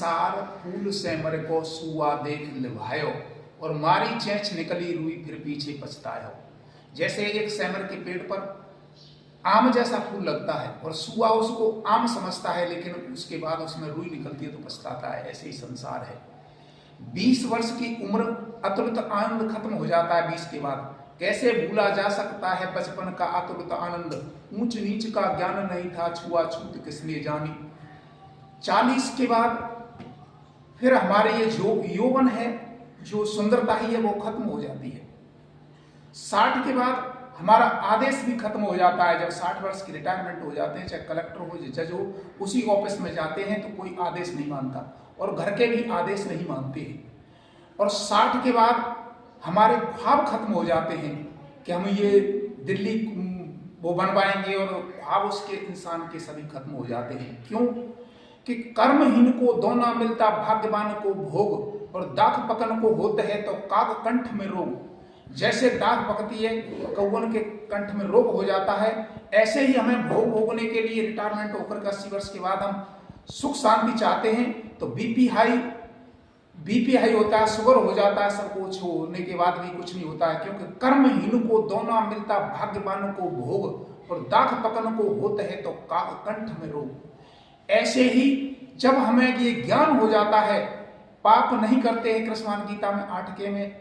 संसार फूल से मर को सुआ देख लिभायो, और मारी चेंच निकली रुई फिर पीछे पछतायो। जैसे एक सेमर के पेड़ पर आम जैसा फूल लगता है और सुआ उसको आम समझता है, लेकिन उसके बाद उसमें रुई निकलती है तो पछताता है। ऐसे ही संसार है। 20 वर्ष की उम्र अतुलित आनंद खत्म हो जाता है 20 के बाद। कैसे भूला जा सकता है बचपन का अतुलित आनंद, ऊंच नीच का ज्ञान नहीं था, छुआछूत किसने जानी। 40 के बाद फिर हमारे ये जो यौवन है, जो सुंदरता ही है, वो खत्म हो जाती है। 60 के बाद हमारा आदेश भी खत्म हो जाता है। जब 60 वर्ष की रिटायरमेंट हो जाते हैं, चाहे कलेक्टर हो जज हो, उसी ऑफिस में जाते हैं तो कोई आदेश नहीं मानता और घर के भी आदेश नहीं मानते हैं। और 60 के बाद हमारे ख्वाब खत्म हो जाते हैं कि हम ये दिल्ली वो बनवाएंगे, और ख्वाब उसके इंसान के सभी खत्म हो जाते हैं। क्यों? कि कर्महीन को दोना मिलता भाग्यवान को भोग, और दाख पकन को होते है तो काग कंठ में रोग। जैसे दाग पकती है, कौवन के कंठ में रोग हो जाता है, ऐसे ही हमें भोग भोगने के लिए रिटायरमेंट होकर 80 वर्ष के बाद हम सुख शांति चाहते हैं तो बीपी हाई होता है, शुगर हो जाता है, सब कुछ होने के बाद भी कुछ नहीं होता है। क्योंकि कर्महीन को दोना मिलता भाग्यवान को भोग, और दाख पकन को होते है तो काग कंठ में रोग। ऐसे ही जब हमें ये ज्ञान हो जाता है, पाप नहीं करते हैं। कृष्ण गीता में 8 में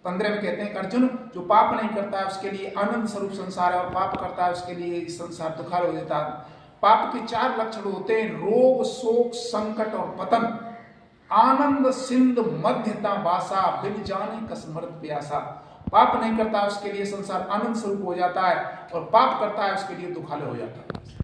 15 में कहते हैं कि अर्जुन, जो पाप नहीं करता है उसके लिए आनंद स्वरूप संसार है, और पाप करता है उसके लिए संसार दुखार हो जाता है। पाप के 4 लक्षण होते हैं: रोग, शोक, संकट और पतन। आनंद सिंध मध्यता बासा, बिन जाने कसमर्द प्यासा। पाप नहीं करता है उसके लिए संसार आनंद स्वरूप हो जाता है, और पाप करता है उसके लिए दुखालय हो जाता है।